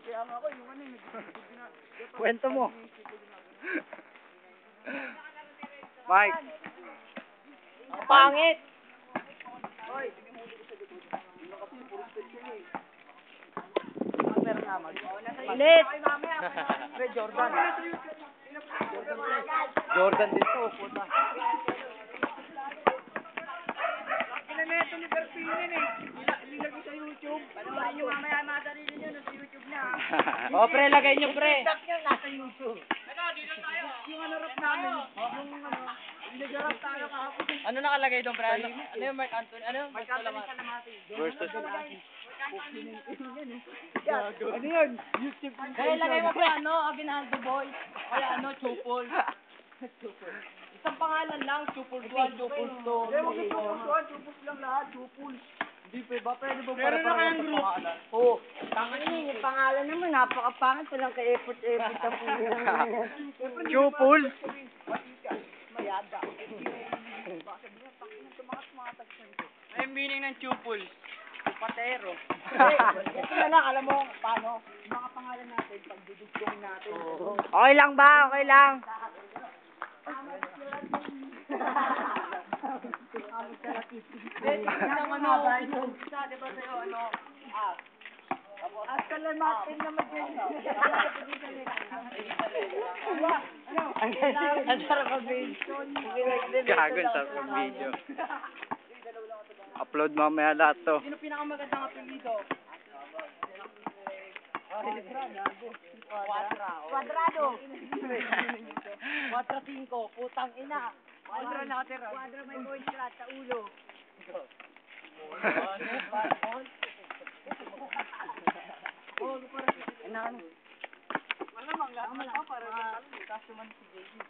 Kaya nga ako, yung ano yung Kwento mo. Mike. Ang pangit. Hoy! Ulit. Pre, Jordan. Jordan din to, puta. Pinaneto ni Perpinin eh. Nilagay sa YouTube. Panoorin nyo mamaya mga sarili nyo sa YouTube niya. O, pre, lagay nyo, pre. Nasa YouTube. Dito tayo. Yung ano rap namin. Yung ano. Nag-rap tayo kahapon. Ano nakalagay doon, pre? Ano yung Mark Anthony? Ano yung Mark Anthony Salamati. Versus. Ano yun? YouTube. Kaya lagay mo, pre, ano? Aguinaldo Boys. Kaya ano, Chupol. Isang pangalan lang, Chupol 1, Chupol 2. Hindi, wag yung Chupul. Chupul lang lahat. Chupul. Hindi ba pwede ba Meron na kayang group. Oo. Tangin yung pangalan naman, napakapangit. Walang ka-effort-effort ang pangalan. Chupul. Mayada. Ano yung meaning ng Chupol? Patero. Ito na lang, alam mo paano? Yung mga pangalan natin, pagdudugtong natin. Okay lang ba? Okay lang. Di ba sa'yo, ano? At kalamatin naman yun. Ang sarap ang video. Gagon sa video. Upload mamaya lahat to. Sino pinakamagandang apelido? Quadrado. 4-5, putang ina. Quadra nakatira. Quadra may voice crack sa ulo. Malamang lahat para kaso man si JD.